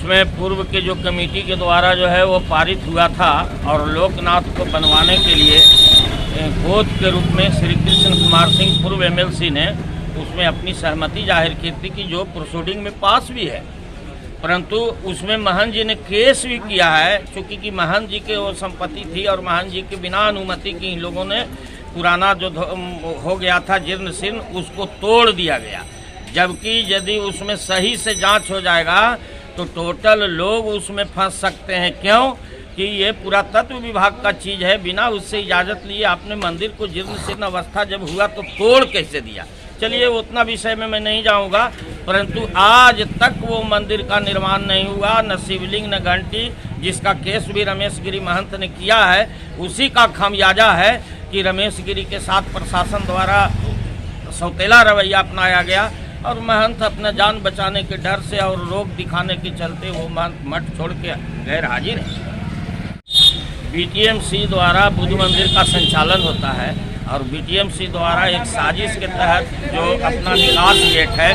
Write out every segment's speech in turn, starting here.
इसमें पूर्व के जो कमेटी के द्वारा जो है वो पारित हुआ था और लोकनाथ को बनवाने के लिए गोद के रूप में श्री कृष्ण कुमार सिंह पूर्व एमएलसी ने उसमें अपनी सहमति जाहिर की थी कि जो प्रोसीडिंग में पास भी है, परंतु उसमें महंत जी ने केस भी किया है, चूँकि कि महंत जी के वो संपत्ति थी और महंत जी के बिना अनुमति की इन लोगों ने पुराना जो हो गया था जीर्ण शीर्ण उसको तोड़ दिया गया। जबकि यदि उसमें सही से जांच हो जाएगा तो टोटल लोग उसमें फंस सकते हैं। क्यों कि ये पुरातत्व विभाग का चीज़ है, बिना उससे इजाज़त लिए आपने मंदिर को जीर्ण शीर्ण अवस्था जब हुआ तो तोड़ कैसे दिया। चलिए उतना विषय में मैं नहीं जाऊंगा, परंतु आज तक वो मंदिर का निर्माण नहीं हुआ, न शिवलिंग न घंटी, जिसका केस भी रमेश गिरी महंत ने किया है, उसी का खामियाजा है कि रमेश गिरी के साथ प्रशासन द्वारा सौतेला रवैया अपनाया गया और महंत अपना जान बचाने के डर से और रोक दिखाने के चलते वो मठ छोड़ के गैर हाजिर है। बीटीएमसी द्वारा बुद्ध मंदिर का संचालन होता है और बीटीएमसी द्वारा एक साजिश के तहत जो अपना निकास गेट है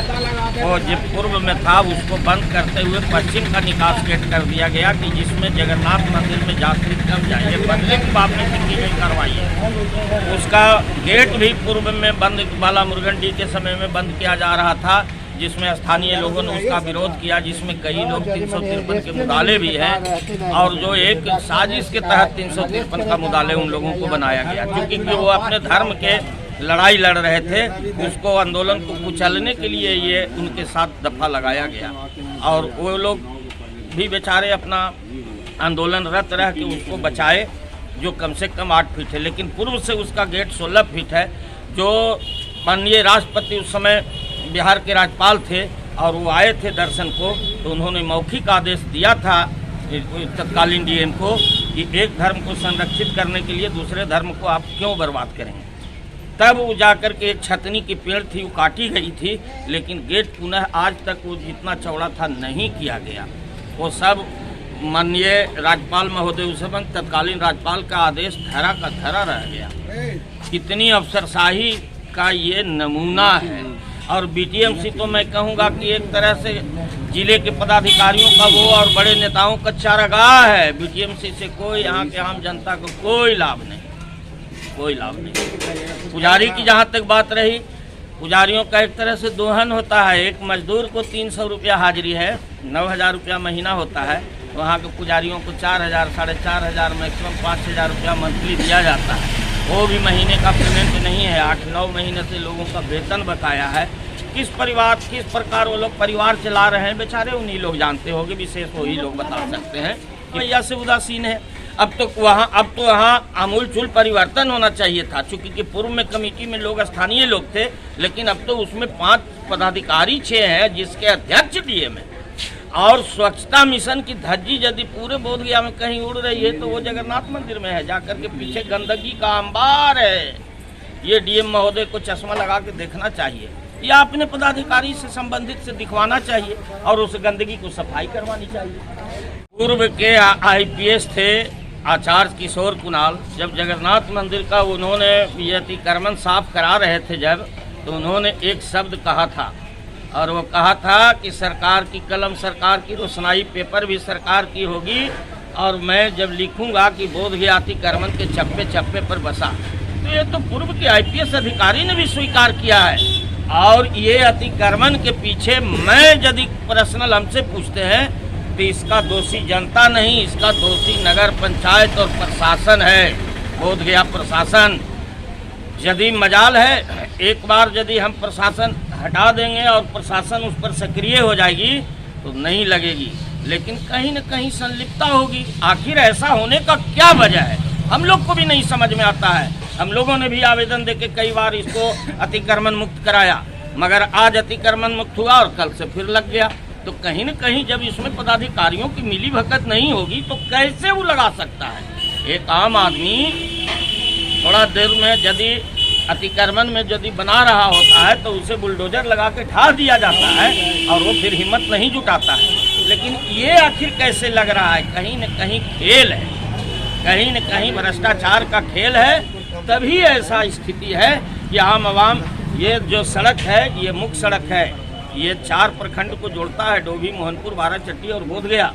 वो जो पूर्व में था उसको बंद करते हुए पश्चिम का निकास गेट कर दिया गया कि जिसमें जगन्नाथ मंदिर में यात्री कम जाइए, बदले की बात में की गई कार्रवाई है। उसका गेट भी पूर्व में बंद, बाला मुरुगन के समय में बंद किया जा रहा था, जिसमें स्थानीय लोगों ने उसका विरोध किया, जिसमें कई लोग 353 के मुदाले भी हैं और जो एक साजिश के तहत 353 का मुदाले उन लोगों को बनाया गया, क्योंकि वो अपने धर्म के लड़ाई लड़ रहे थे, उसको आंदोलन को कुचलने के लिए ये उनके साथ दफा लगाया गया और वो लोग भी बेचारे अपना आंदोलनरत रह के उसको बचाए, जो कम से कम 8 फीट है, लेकिन पूर्व से उसका गेट 16 फीट है। जो माननीय राष्ट्रपति उस समय बिहार के राज्यपाल थे और वो आए थे दर्शन को, तो उन्होंने मौखिक आदेश दिया था तत्कालीन डीएम को कि एक धर्म को संरक्षित करने के लिए दूसरे धर्म को आप क्यों बर्बाद करेंगे। तब वो जाकर के एक छतनी की पेड़ थी वो काटी गई थी, लेकिन गेट पुनः आज तक वो जितना चौड़ा था नहीं किया गया। वो सब माननीय राज्यपाल महोदय उस समय तत्कालीन राज्यपाल का आदेश धरा का धरा रह गया। कितनी अफसरशाही का ये नमूना है। और बीटीएमसी तो मैं कहूँगा कि एक तरह से जिले के पदाधिकारियों का वो और बड़े नेताओं का चारागाह है। बीटीएमसी से कोई यहाँ के आम जनता को कोई लाभ नहीं, कोई लाभ नहीं। पुजारी की जहाँ तक बात रही, पुजारियों का एक तरह से दोहन होता है। एक मजदूर को 300 रुपया हाजिरी है, 9,000 रुपया महीना होता है। वहाँ के पुजारियों को 4,000, 4,500, मैक्सिमम 5,000 रुपया मंथली दिया जाता है। वो भी महीने का पेमेंट नहीं है, 8-9 महीने से लोगों का वेतन बकाया है। किस प्रकार वो लोग परिवार चला रहे हैं बेचारे उन्हीं लोग जानते होंगे, विशेष वही लोग बता सकते हैं कि भैया से उदासीन है। अब तो वहाँ आमूल चूल परिवर्तन होना चाहिए था, चूँकि कि पूर्व में कमेटी में लोग स्थानीय लोग थे, लेकिन अब तो उसमें 5 पदाधिकारी 6 हैं जिसके अध्यक्ष डीएम है। और स्वच्छता मिशन की धज्जी यदि पूरे बोधगया में कहीं उड़ रही है तो वो जगन्नाथ मंदिर में है, जाकर के पीछे गंदगी का अंबार है। ये डीएम महोदय को चश्मा लगा के देखना चाहिए या अपने पदाधिकारी से संबंधित से दिखवाना चाहिए और उस गंदगी को सफाई करवानी चाहिए। पूर्व के आईपीएस थे आचार्य किशोर कुणाल, जब जगन्नाथ मंदिर का उन्होंने ये अतिक्रमण साफ करा रहे थे जब, तो उन्होंने एक शब्द कहा था और वो कहा था कि सरकार की कलम सरकार की रोशनाई, पेपर भी सरकार की होगी और मैं जब लिखूंगा कि बोधगया अतिक्रमण के चप्पे चप्पे पर बसा। तो ये तो पूर्व के आईपीएस अधिकारी ने भी स्वीकार किया है। और ये अतिक्रमण के पीछे मैं यदि पर्सनल हमसे पूछते हैं तो इसका दोषी जनता नहीं, इसका दोषी नगर पंचायत और प्रशासन है, बोधगया प्रशासन। यदि मजाल है एक बार यदि हम प्रशासन हटा देंगे और प्रशासन उस पर सक्रिय हो जाएगी तो नहीं लगेगी, लेकिन कहीं न कहीं संलिप्तता होगी। आखिर ऐसा होने का क्या वजह है, हम लोग को भी नहीं समझ में आता है। हम लोगों ने भी आवेदन देके कई बार इसको अतिक्रमण मुक्त कराया, मगर आज अतिक्रमण मुक्त हुआ और कल से फिर लग गया। तो कहीं न कहीं जब इसमें पदाधिकारियों की मिली भगत नहीं होगी तो कैसे वो लगा सकता है। एक आम आदमी थोड़ा देर में यदि अतिक्रमण में यदि बना रहा होता है तो उसे बुलडोजर लगा के ढा दिया जाता है और वो फिर हिम्मत नहीं जुटाता है। लेकिन ये आखिर कैसे लग रहा है, कहीं न कहीं खेल है, कहीं न कहीं भ्रष्टाचार का खेल है। तभी ऐसा स्थिति है कि आम आवाम, ये जो सड़क है ये मुख्य सड़क है ये 4 प्रखंड को जोड़ता है, डोभी, मोहनपुर, बाराचट्टी और बोधगया,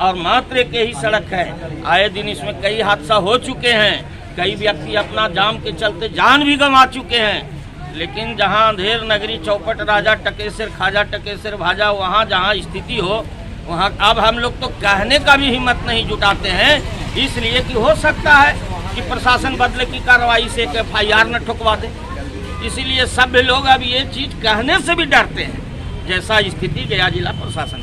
और मात्र एक ही सड़क है। आए दिन इसमें कई हादसा हो चुके हैं, कई व्यक्ति अपना जाम के चलते जान भी गंवा चुके हैं। लेकिन जहां अंधेर नगरी, चौपट राजा, टकेसर खाजा, टकेसर भाजा, वहां जहां स्थिति हो वहां अब हम लोग तो कहने का भी हिम्मत नहीं जुटाते हैं, इसलिए कि हो सकता है कि प्रशासन बदले की कार्रवाई से एक FIR न ठुकवा दे। इसीलिए सभी लोग अब ये चीज कहने से भी डरते हैं, जैसा स्थिति गया जिला प्रशासन